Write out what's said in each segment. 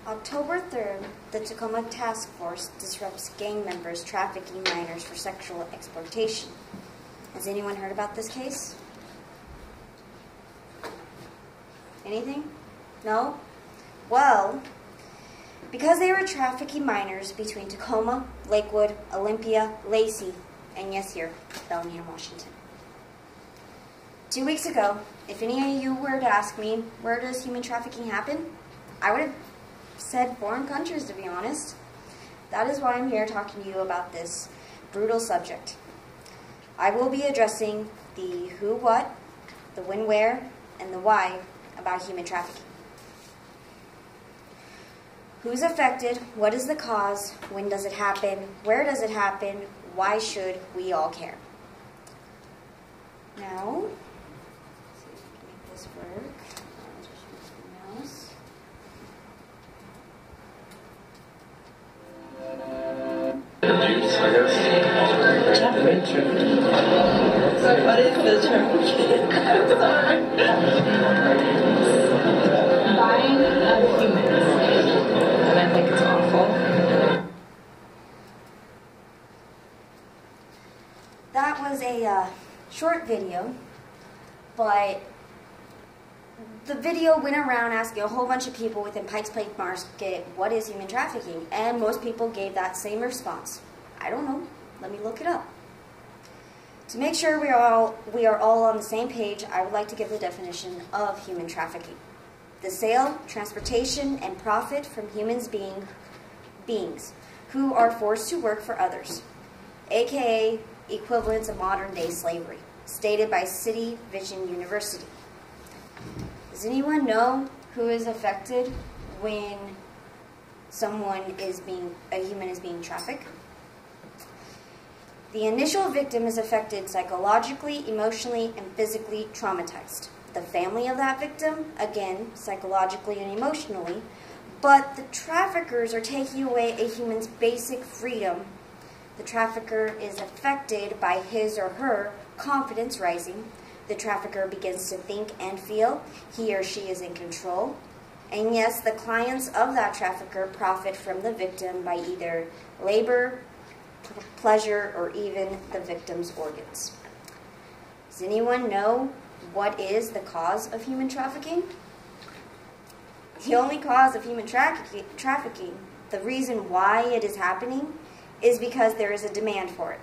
October 3rd, the Tacoma Task Force disrupts gang members trafficking minors for sexual exploitation. Has anyone heard about this case? Anything? No? Well, because they were trafficking minors between Tacoma, Lakewood, Olympia, Lacey, and yes here, Bellingham, Washington. 2 weeks ago, if any of you were to ask me, where does human trafficking happen? I would have said foreign countries, to be honest. That is why I'm here talking to you about this brutal subject. I will be addressing the who, what, the when, where, and the why about human trafficking. Who's affected? What is the cause? When does it happen? Where does it happen? Why should we all care? Now, let's see if we can make this work. I'll just use my mouse. What is the term? Buying of humans. And I think it's awful. That was a short video, but the video went around asking a whole bunch of people within Pikes Peak Market, what is human trafficking? And most people gave that same response. I don't know. Let me look it up. To make sure we are all on the same page, I would like to give the definition of human trafficking. The sale, transportation, and profit from humans beings who are forced to work for others, aka equivalents of modern-day slavery, stated by City Vision University. Does anyone know who is affected when a human is being trafficked? The initial victim is affected psychologically, emotionally, and physically traumatized. The family of that victim, again, psychologically and emotionally, but the traffickers are taking away a human's basic freedom. The trafficker is affected by his or her confidence rising. The trafficker begins to think and feel he or she is in control. And yes, the clients of that trafficker profit from the victim by either labor, pleasure, or even the victim's organs. Does anyone know what is the cause of human trafficking? The only cause of human trafficking, the reason why it is happening, is because there is a demand for it.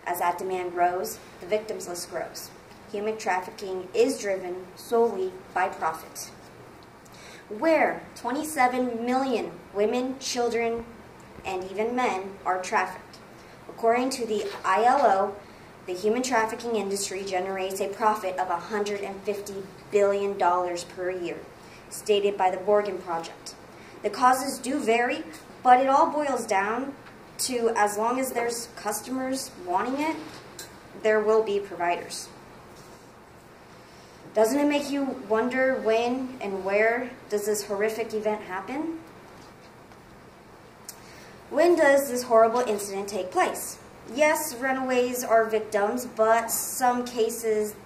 As that demand grows, the victims list grows. Human trafficking is driven solely by profit. Where 27 million women, children, and even men are trafficked. According to the ILO, the human trafficking industry generates a profit of $150 billion per year, stated by the Borgen Project. The causes do vary, but it all boils down to as long as there's customers wanting it, there will be providers. Doesn't it make you wonder when and where does this horrific event happen? When does this horrible incident take place? Yes, runaways are victims, but some cases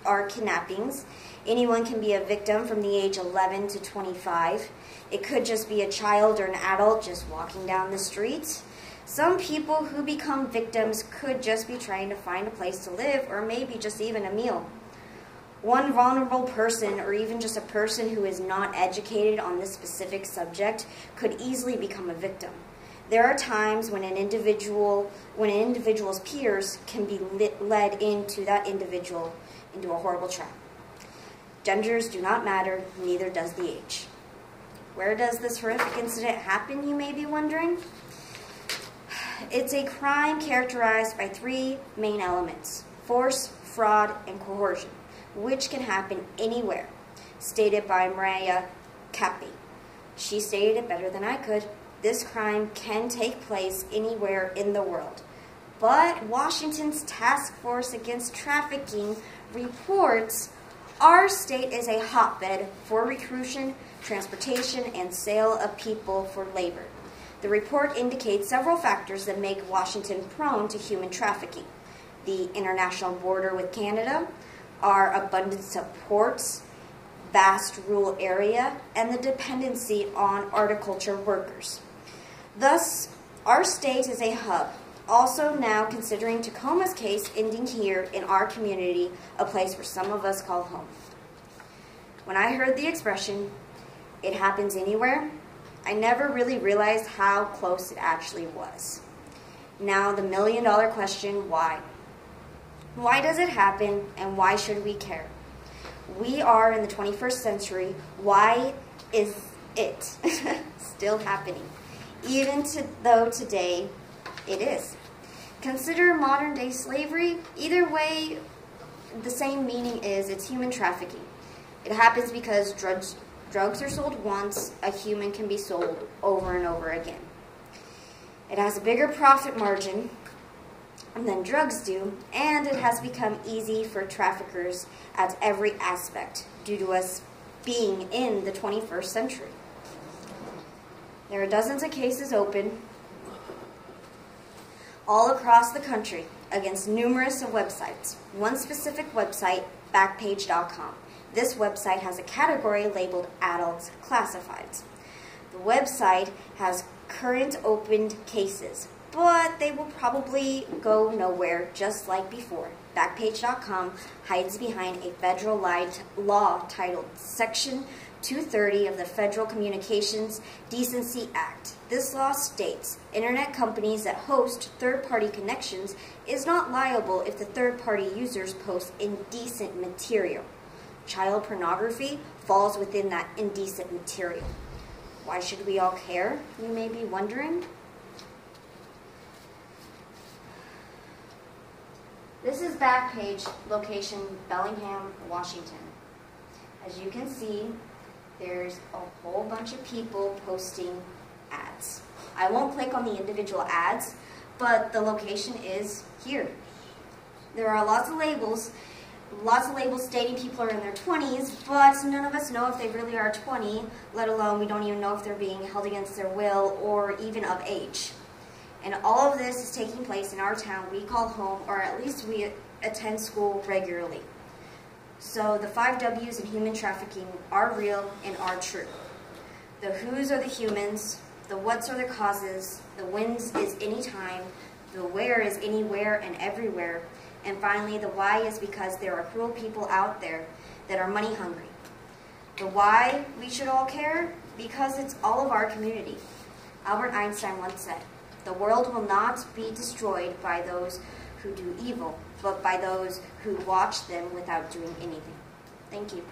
are kidnappings. Anyone can be a victim from the age 11 to 25. It could just be a child or an adult just walking down the street. Some people who become victims could just be trying to find a place to live, or maybe just even a meal. One vulnerable person, or even just a person who is not educated on this specific subject, could easily become a victim. There are times when an individual's peers can be led into that individual into a horrible trap. Genders do not matter, neither does the age. Where does this horrific incident happen, you may be wondering? It's a crime characterized by three main elements: force, fraud, and coercion, which can happen anywhere, stated by Mariah Cappy. She stated it better than I could. This crime can take place anywhere in the world. But Washington's Task Force Against Trafficking reports our state is a hotbed for recruitment, transportation, and sale of people for labor. The report indicates several factors that make Washington prone to human trafficking. The international border with Canada, our abundance of ports, vast rural area, and the dependency on horticulture workers. Thus, our state is a hub. Also now considering Tacoma's case ending here in our community, a place where some of us call home. When I heard the expression, "it happens anywhere," I never really realized how close it actually was. Now the million-dollar question, why? Why does it happen, and why should we care? We are in the 21st century. Why is it still happening? Even though today it is. Consider modern-day slavery. Either way, the same meaning is it's human trafficking. It happens because drugs are sold once, a human can be sold over and over again. It has a bigger profit margin than drugs do, and it has become easy for traffickers at every aspect due to us being in the 21st century. There are dozens of cases open all across the country against numerous of websites. One specific website, Backpage.com. This website has a category labeled Adults Classifieds. The website has current opened cases, but they will probably go nowhere just like before. Backpage.com hides behind a federal law titled Section 230 of the Federal Communications Decency Act. This law states internet companies that host third-party connections is not liable if the third-party users post indecent material. Child pornography falls within that indecent material. Why should we all care, you may be wondering? This is Backpage, location Bellingham, Washington. As you can see, there's a whole bunch of people posting ads. I won't click on the individual ads, but the location is here. There are lots of labels stating people are in their 20s, but none of us know if they really are 20, let alone we don't even know if they're being held against their will or even of age. And all of this is taking place in our town we call home, or at least we attend school regularly. So the 5 W's in human trafficking are real and are true. The who's are the humans, the what's are the causes, the when's is anytime, the where is anywhere and everywhere, and finally the why is because there are cruel people out there that are money hungry. The why we should all care? Because it's all of our community. Albert Einstein once said, "The world will not be destroyed by those who do evil, but by those who watch them without doing anything." Thank you.